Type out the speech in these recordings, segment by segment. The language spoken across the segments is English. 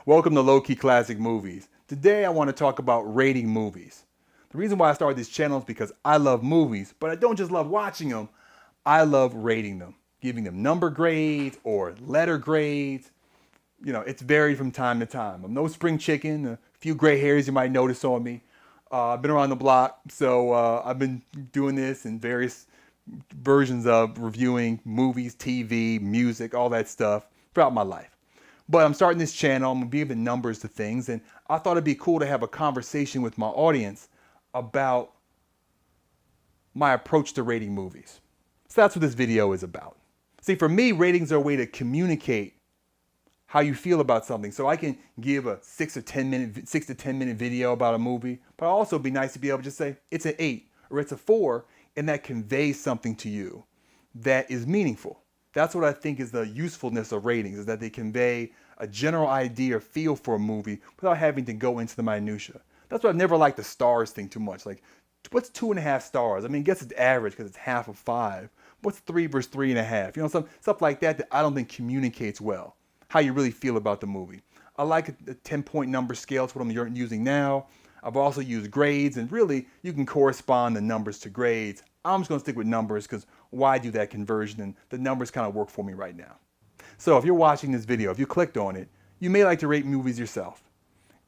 Welcome to Low Key Classic Movies. Today I want to talk about rating movies. The reason why I started this channel is because I love movies, but I don't just love watching them, I love rating them, giving them number grades or letter grades. It's varied from time to time. I'm no spring chicken, a few gray hairs you might notice on me. I've been around the block, so I've been doing this in various versions of reviewing movies, TV, music, all that stuff throughout my life. But I'm starting this channel, I'm giving numbers to things, and I thought it'd be cool to have a conversation with my audience about my approach to rating movies. So that's what this video is about. See, for me, ratings are a way to communicate how you feel about something. So I can give a 6 to 10 minute video about a movie, but also it'd be nice to be able to just say it's an 8 or it's a 4, and that conveys something to you that is meaningful. That's what I think is the usefulness of ratings, is that they convey a general idea or feel for a movie without having to go into the minutia. That's why I've never liked the stars thing too much. Like, what's 2.5 stars? I mean, I guess it's average because it's half of 5. What's 3 versus 3.5? Some stuff like that I don't think communicates well how you really feel about the movie. I like a 10-point number scale. It's what I'm using now. I've also used grades, and really you can correspond the numbers to grades. I'm just going to stick with numbers because why do that conversion? And the numbers kind of work for me right now. So if you're watching this video, if you clicked on it, you may like to rate movies yourself.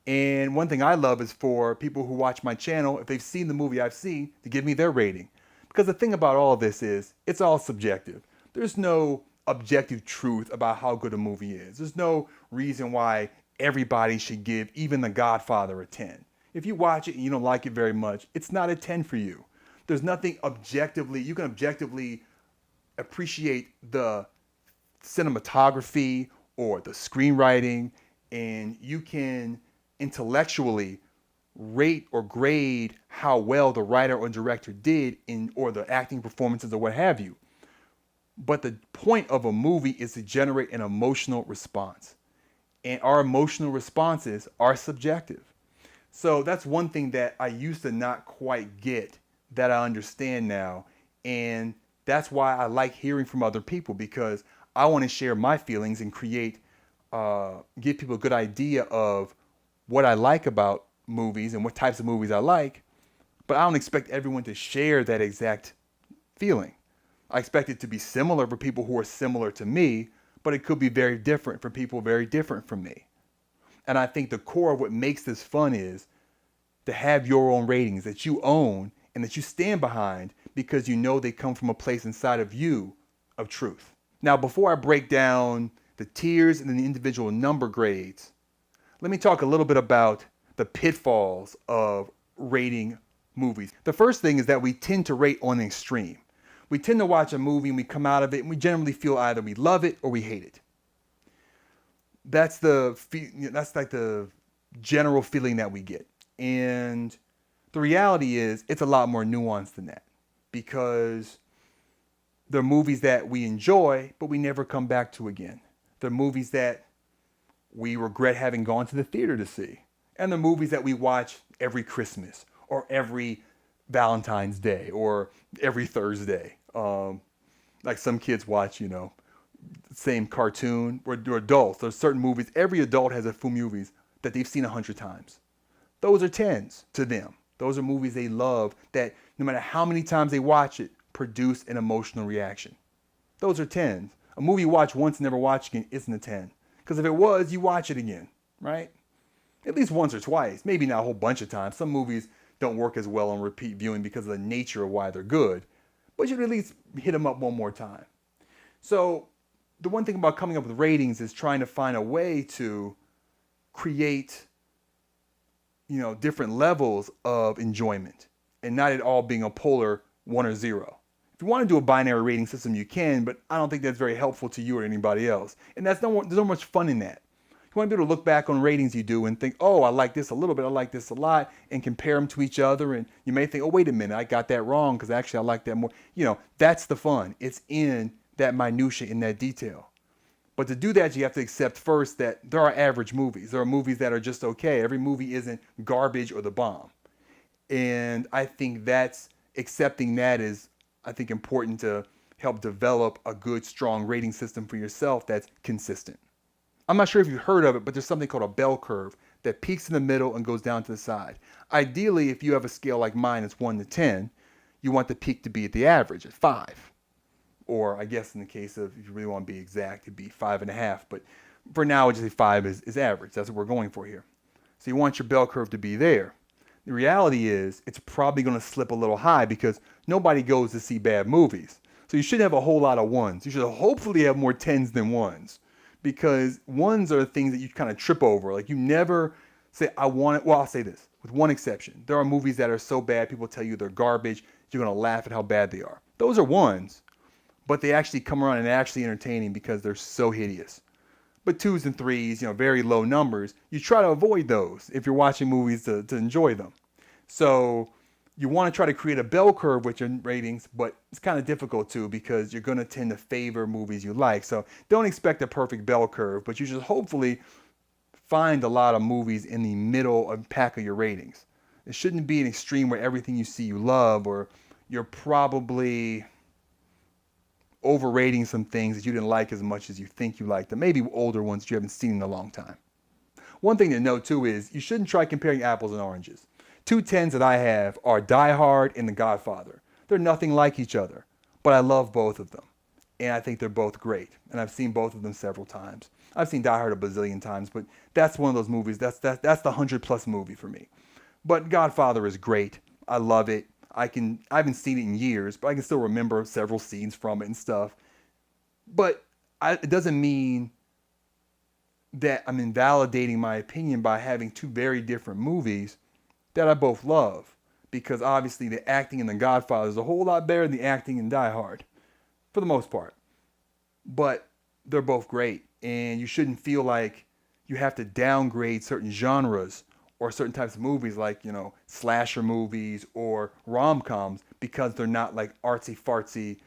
And one thing I love is for people who watch my channel, if they've seen the movie I've seen, to give me their rating. Because the thing about all of this is, it's all subjective. There's no objective truth about how good a movie is. There's no reason why everybody should give even The Godfather a 10. If you watch it and you don't like it very much, it's not a 10 for you. There's nothing you can objectively appreciate the cinematography or the screenwriting, and you can intellectually rate or grade how well the writer or director did or the acting performances or what have you. But the point of a movie is to generate an emotional response. And our emotional responses are subjective. So that's one thing that I used to not quite get that I understand now. And that's why I like hearing from other people, because I want to share my feelings and give people a good idea of what I like about movies and what types of movies I like. But I don't expect everyone to share that exact feeling. I expect it to be similar for people who are similar to me, but it could be very different for people very different from me. And I think the core of what makes this fun is to have your own ratings that you own and that you stand behind, because you know they come from a place inside of you of truth. Now, before I break down the tiers and then the individual number grades, let me talk a little bit about the pitfalls of rating movies. The first thing is that we tend to rate on an extreme. We tend to watch a movie and we come out of it and we generally feel either we love it or we hate it. That's like the general feeling that we get. And the reality is it's a lot more nuanced than that, because there are movies that we enjoy but we never come back to again. There are movies that we regret having gone to the theater to see. And the movies that we watch every Christmas or every Valentine's Day or every Thursday. Like some kids watch, same cartoon, or adults. There's certain movies. Every adult has a few movies that they've seen 100 times. Those are 10s to them. Those are movies they love that no matter how many times they watch it, produce an emotional reaction. Those are 10s. A movie you watch once and never watch again isn't a 10. Because if it was, you watch it again, right? At least once or twice. Maybe not a whole bunch of times. Some movies don't work as well on repeat viewing because of the nature of why they're good. But you should at least hit them up one more time. So the one thing about coming up with ratings is trying to find a way to create different levels of enjoyment, and not at all being a polar 1 or 0. If you want to do a binary rating system, you can, but I don't think that's very helpful to you or anybody else. And there's no much fun in that. You want to be able to look back on ratings you do and think, oh, I like this a little bit, I like this a lot, and compare them to each other. And you may think, oh, wait a minute, I got that wrong because actually I like that more. That's the fun. It's in that minutia, in that detail. But to do that, you have to accept first that there are average movies. There are movies that are just okay. Every movie isn't garbage or the bomb. And I think accepting that is, important to help develop a good, strong rating system for yourself that's consistent. I'm not sure if you've heard of it, but there's something called a bell curve that peaks in the middle and goes down to the side. Ideally, if you have a scale like mine, it's 1 to 10, you want the peak to be at the average at 5. Or I guess in the case of, if you really want to be exact, it'd be 5.5. But for now, I'll just say 5 is average. That's what we're going for here. So you want your bell curve to be there. The reality is it's probably going to slip a little high because nobody goes to see bad movies. So you shouldn't have a whole lot of 1s. You should hopefully have more 10s than 1s, because 1s are the things that you kind of trip over. Like you never say, I want it. Well, I'll say this with one exception. There are movies that are so bad, people tell you they're garbage. You're going to laugh at how bad they are. Those are 1s, but they actually come around and actually entertaining because they're so hideous. But 2s and 3s, very low numbers, you try to avoid those if you're watching movies to enjoy them. So you want to try to create a bell curve with your ratings, but it's kind of difficult too because you're going to tend to favor movies you like. So don't expect a perfect bell curve, but you should hopefully find a lot of movies in the middle of pack of your ratings. It shouldn't be an extreme where everything you see you love, or you're probably overrating some things that you didn't like as much as you think you liked them. Maybe older ones that you haven't seen in a long time. One thing to note too is you shouldn't try comparing apples and oranges. 2 10s that I have are Die Hard and The Godfather. They're nothing like each other, but I love both of them. And I think they're both great. And I've seen both of them several times. I've seen Die Hard a bazillion times, but that's one of those movies. That's the 100+ movie for me. But Godfather is great. I love it. I haven't seen it in years, but I can still remember several scenes from it and stuff. But it doesn't mean that I'm invalidating my opinion by having 2 very different movies that I both love. Because obviously the acting in The Godfather is a whole lot better than the acting in Die Hard, for the most part. But they're both great, and you shouldn't feel like you have to downgrade certain genres or certain types of movies like, slasher movies or rom-coms because they're not like artsy-fartsy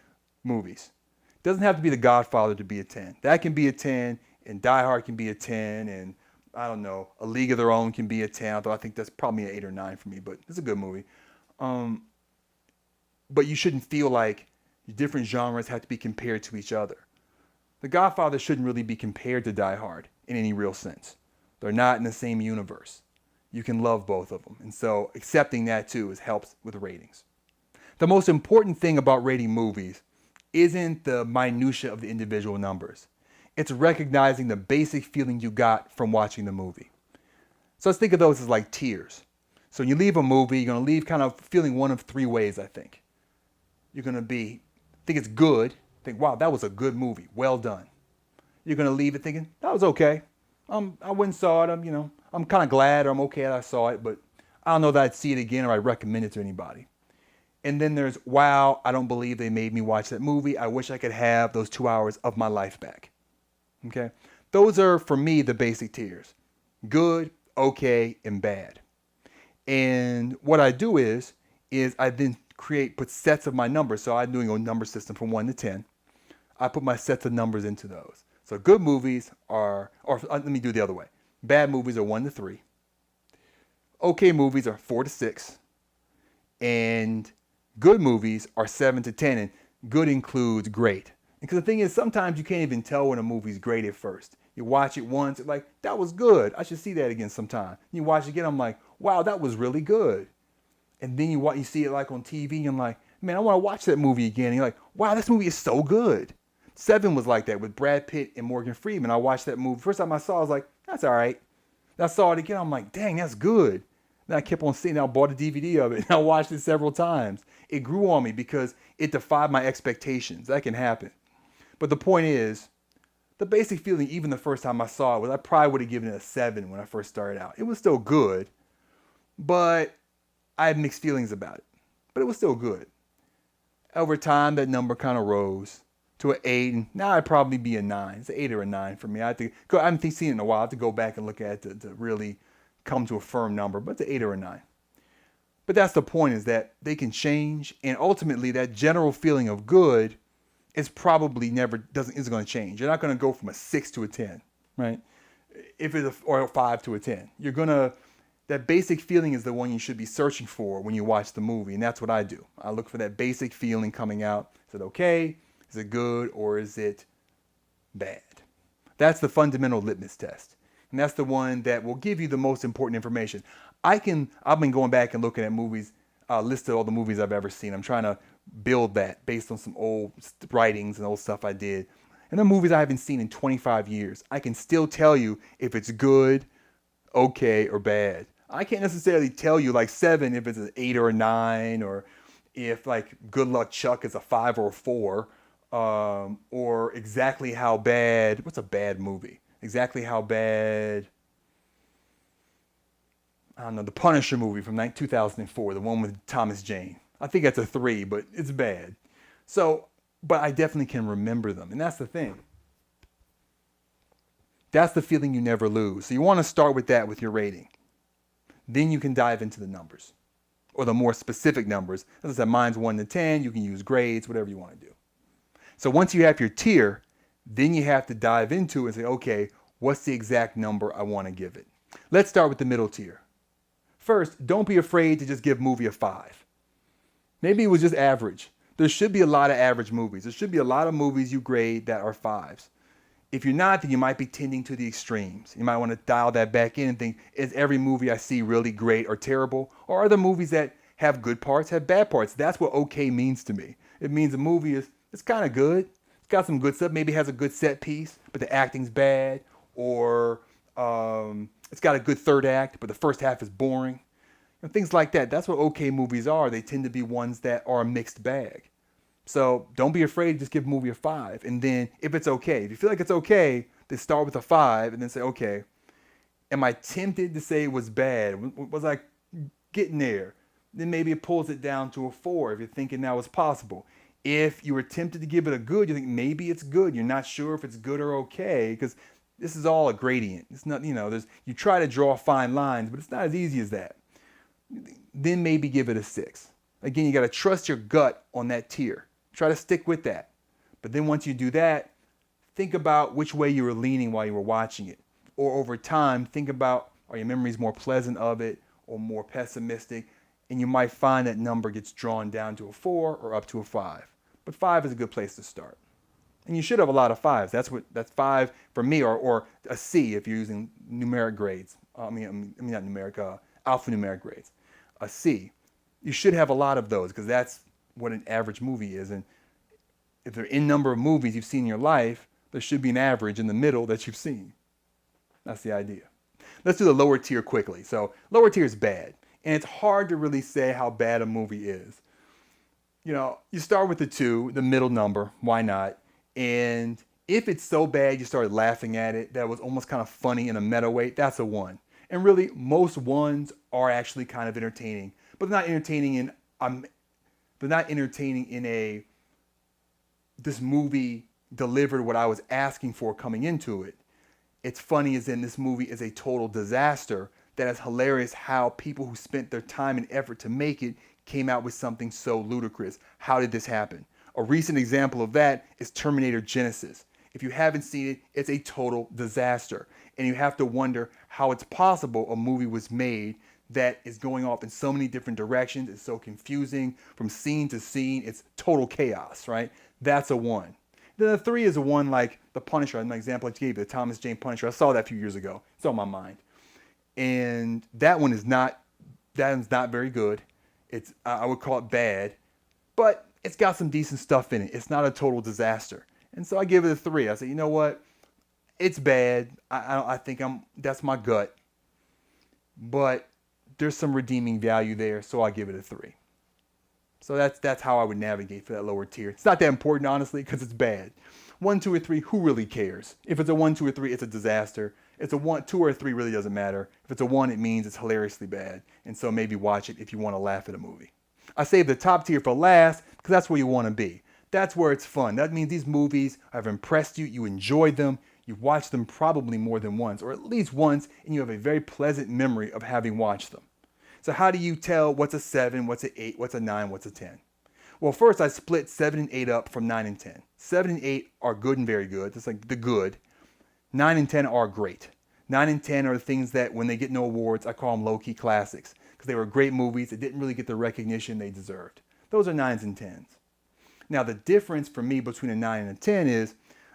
movies. It doesn't have to be The Godfather to be a 10. That can be a 10, and Die Hard can be a 10, and I don't know, A League of Their Own can be a 10, although I think that's probably an 8 or 9 for me, but it's a good movie. But you shouldn't feel like different genres have to be compared to each other. The Godfather shouldn't really be compared to Die Hard in any real sense. They're not in the same universe. You can love both of them. And so accepting that too helps with ratings. The most important thing about rating movies isn't the minutia of the individual numbers. It's recognizing the basic feeling you got from watching the movie. So let's think of those as like tiers. So when you leave a movie, you're going to leave kind of feeling one of 3 ways, I think. You're going to think it's good. Think, wow, that was a good movie. Well done. You're going to leave it thinking, that was okay. I went and saw it. I'm kind of glad, or I'm okay that I saw it, but I don't know that I'd see it again or I'd recommend it to anybody. And then there's, wow, I don't believe they made me watch that movie. I wish I could have those 2 hours of my life back. Okay? Those are, for me, the basic tiers. Good, okay, and bad. And what I do is I then put sets of my numbers. So I'm doing a number system from 1 to 10. I put my sets of numbers into those. So good movies are, or let me do it the other way. Bad movies are 1 to 3. Okay movies are 4 to 6. And good movies are 7 to 10. And good includes great. Because the thing is, sometimes you can't even tell when a movie's great at first. You watch it once, it's like, that was good. I should see that again sometime. You watch it again, I'm like, wow, that was really good. And then you see it like on TV, and I'm like, man, I want to watch that movie again. And you're like, wow, this movie is so good. 7 was like that with Brad Pitt and Morgan Freeman. I watched that movie. First time I saw it, I was like, that's all right. And I saw it again. I'm like, dang, that's good. Then I kept on seeing it. I bought a DVD of it, and I watched it several times. It grew on me because it defied my expectations. That can happen. But the point is, the basic feeling, even the first time I saw it, was I probably would have given it a 7 when I first started out. It was still good, but I had mixed feelings about it. But it was still good. Over time, that number kind of rose to an 8, and now I'd probably be a 9. It's an 8 or a 9 for me. I haven't seen it in a while. I have to go back and look at it to really come to a firm number, but it's an 8 or a 9. But that's the point, is that they can change, and ultimately that general feeling of good is probably isn't going to change. You're not going to go from a 6 to a 10, right? Or a 5 to a 10. That basic feeling is the one you should be searching for when you watch the movie, and that's what I do. I look for that basic feeling coming out. Is it okay? Is it good? Or is it bad? That's the fundamental litmus test. And that's the one that will give you the most important information. I've been going back and looking at movies, listed all the movies I've ever seen. I'm trying to build that based on some old writings and old stuff I did. And the movies I haven't seen in 25 years, I can still tell you if it's good, okay, or bad. I can't necessarily tell you like Seven if it's an 8 or a 9, or if like Good Luck Chuck is a 5 or a 4, or exactly how bad. What's a bad movie? Exactly how bad. I don't know, the Punisher movie from 2004, the one with Thomas Jane. I think that's a 3, but it's bad. So, but I definitely can remember them, and that's the thing. That's the feeling you never lose. So you want to start with that with your rating. Then you can dive into the numbers, or the more specific numbers. As I said, mine's 1 to 10. You can use grades, whatever you want to do. So once you have your tier, then you have to dive into it and say, okay, what's the exact number I want to give it? Let's start with the middle tier. First, don't be afraid to just give movie a 5. Maybe it was just average. There should be a lot of average movies. There should be a lot of movies you grade that are 5s. If you're not, then you might be tending to the extremes. You might want to dial that back in and think, is every movie I see really great or terrible? Or are there movies that have good parts, have bad parts? That's what okay means to me. It means a movie it's kind of good. It's got some good stuff. Maybe it has a good set piece, but the acting's bad. Or it's got a good third act, but the first half is boring. And things like that. That's what okay movies are. They tend to be ones that are a mixed bag. So don't be afraid to just give a movie a 5. And then if it's okay, if you feel like it's okay, then start with a 5 and then say, okay, am I tempted to say it was bad? Was I getting there? Then maybe it pulls it down to a 4 if you're thinking that was possible. If you were tempted to give it a good, you think maybe it's good. You're not sure if it's good or okay, because this is all a gradient. It's not, you try to draw fine lines, but it's not as easy as that. Then maybe give it a 6. Again, you got to trust your gut on that tier. Try to stick with that. But then once you do that, think about which way you were leaning while you were watching it. Or over time, think about, are your memories more pleasant of it or more pessimistic? And you might find that number gets drawn down to a 4 or up to a 5. But 5 is a good place to start. And you should have a lot of 5s. That's 5 for me, or a C if you're using numeric grades. Not numeric, alphanumeric grades. A C. You should have a lot of those because that's what an average movie is. And if there are n number of movies you've seen in your life, there should be an average in the middle that you've seen. That's the idea. Let's do the lower tier quickly. So lower tier is bad. And it's hard to really say how bad a movie is. You start with the 2, the middle number. Why not? And if it's so bad you started laughing at it, that was almost kind of funny in a meta way, that's a 1. And really, most 1s are actually kind of entertaining. But they're not entertaining in a this movie delivered what I was asking for coming into it. It's funny as in this movie is a total disaster that is hilarious how people who spent their time and effort to make it came out with something so ludicrous. How did this happen? A recent example of that is Terminator Genisys. If you haven't seen it, it's a total disaster. And you have to wonder how it's possible a movie was made that is going off in so many different directions. It's so confusing from scene to scene. It's total chaos, right? That's a 1. Then a 3 is a 1 like the Punisher, an example I gave you, the Thomas Jane Punisher. I saw that a few years ago. It's on my mind. And that one is not very good. I would call it bad, but it's got some decent stuff in it. It's not a total disaster. And so I give it a 3. I say, you know what? It's bad. I think that's my gut. But there's some redeeming value there, so I give it a 3. So that's how I would navigate for that lower tier. It's not that important, honestly, because it's bad. 1, 2, or 3, who really cares? If it's a 1, 2, or 3, it's a disaster. It's a 1, 2, or 3 really doesn't matter. If it's a 1, it means it's hilariously bad. And so maybe watch it if you want to laugh at a movie. I save the top tier for last because that's where you want to be. That's where it's fun. That means these movies have impressed you. You enjoyed them. You've watched them probably more than once, or at least once, and you have a very pleasant memory of having watched them. So how do you tell what's a 7, what's an 8, what's a 9, what's a 10? Well, first I split 7 and 8 up from 9 and 10. 7 and 8 are good and very good. That's like the good. 9 and 10 are great. 9 and 10 are the things that when they get no awards, I call them low-key classics because they were great movies that didn't really get the recognition they deserved. Those are 9s and 10s. Now, the difference for me between a 9 and a 10 is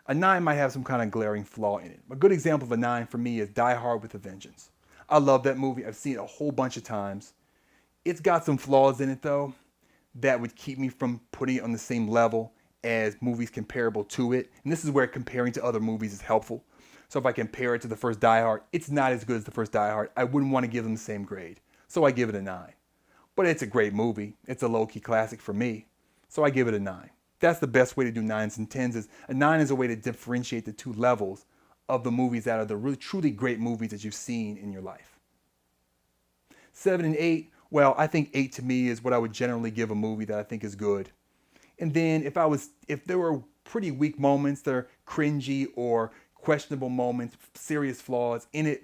A 9 might have some kind of glaring flaw in it. A good example of a 9 for me is Die Hard with a Vengeance. I love that movie. I've seen it a whole bunch of times. It's got some flaws in it though that would keep me from putting it on the same level as movies comparable to it. And this is where comparing to other movies is helpful. So if I compare it to the first Die Hard, it's not as good as the first Die Hard. I wouldn't want to give them the same grade. So I give it a 9. But it's a great movie. It's a low-key classic for me. So I give it a 9. That's the best way to do 9s and 10s. Is a 9 is a way to differentiate the two levels of the movies that are the really truly great movies that you've seen in your life. 7 and 8, well, I think 8 to me is what I would generally give a movie that I think is good. And then if there were pretty weak moments, that are cringy or questionable moments, serious flaws in it,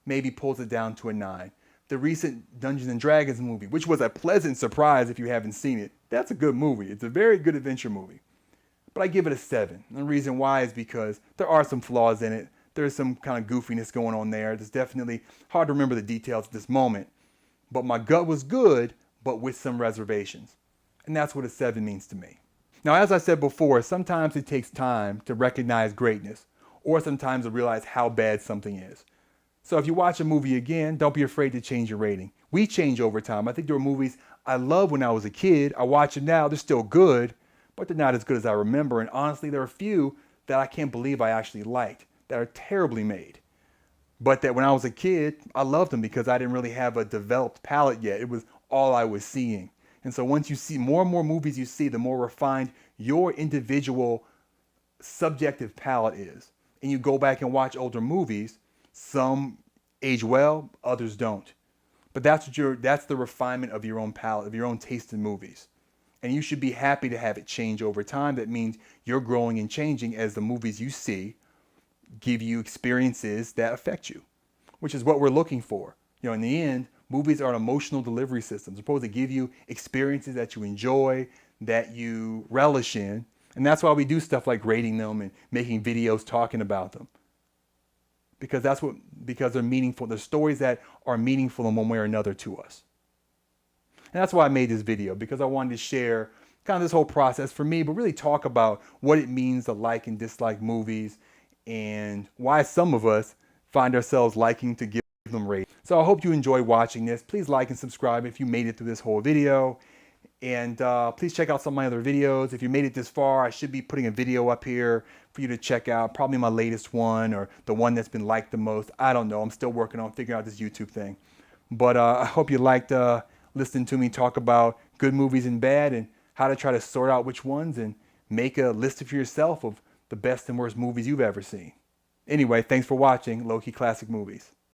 maybe pulls it down to a 9. The recent Dungeons and Dragons movie, which was a pleasant surprise if you haven't seen it, that's a good movie. It's a very good adventure movie. But I give it a 7. And the reason why is because there are some flaws in it. There's some kind of goofiness going on there. It's definitely hard to remember the details at this moment. But my gut was good, but with some reservations. And that's what a 7 means to me. Now, as I said before, sometimes it takes time to recognize greatness, or sometimes to realize how bad something is. So if you watch a movie again, don't be afraid to change your rating. We change over time. I think there were movies I loved when I was a kid. I watch them now, they're still good, but they're not as good as I remember. And honestly, there are a few that I can't believe I actually liked that are terribly made. But that when I was a kid, I loved them because I didn't really have a developed palate yet. It was all I was seeing. And so once you see more and more movies you see, the more refined your individual subjective palate is. And you go back and watch older movies, some age well, others don't. But that's the refinement of your own palate, of your own taste in movies. And you should be happy to have it change over time. That means you're growing and changing as the movies you see give you experiences that affect you, which is what we're looking for. In the end, movies are an emotional delivery system. They're supposed to give you experiences that you enjoy, that you relish in. And that's why we do stuff like rating them and making videos talking about them. Because they're meaningful. They're stories that are meaningful in one way or another to us. And that's why I made this video, because I wanted to share kind of this whole process for me, but really talk about what it means to like and dislike movies and why some of us find ourselves liking to give them ratings. So I hope you enjoy watching this. Please like and subscribe if you made it through this whole video. And please check out some of my other videos. If you made it this far, I should be putting a video up here for you to check out. Probably my latest one or the one that's been liked the most. I don't know. I'm still working on figuring out this YouTube thing. But I hope you liked listening to me talk about good movies and bad and how to try to sort out which ones and make a list for yourself of the best and worst movies you've ever seen. Anyway, thanks for watching Low Key Classic Movies.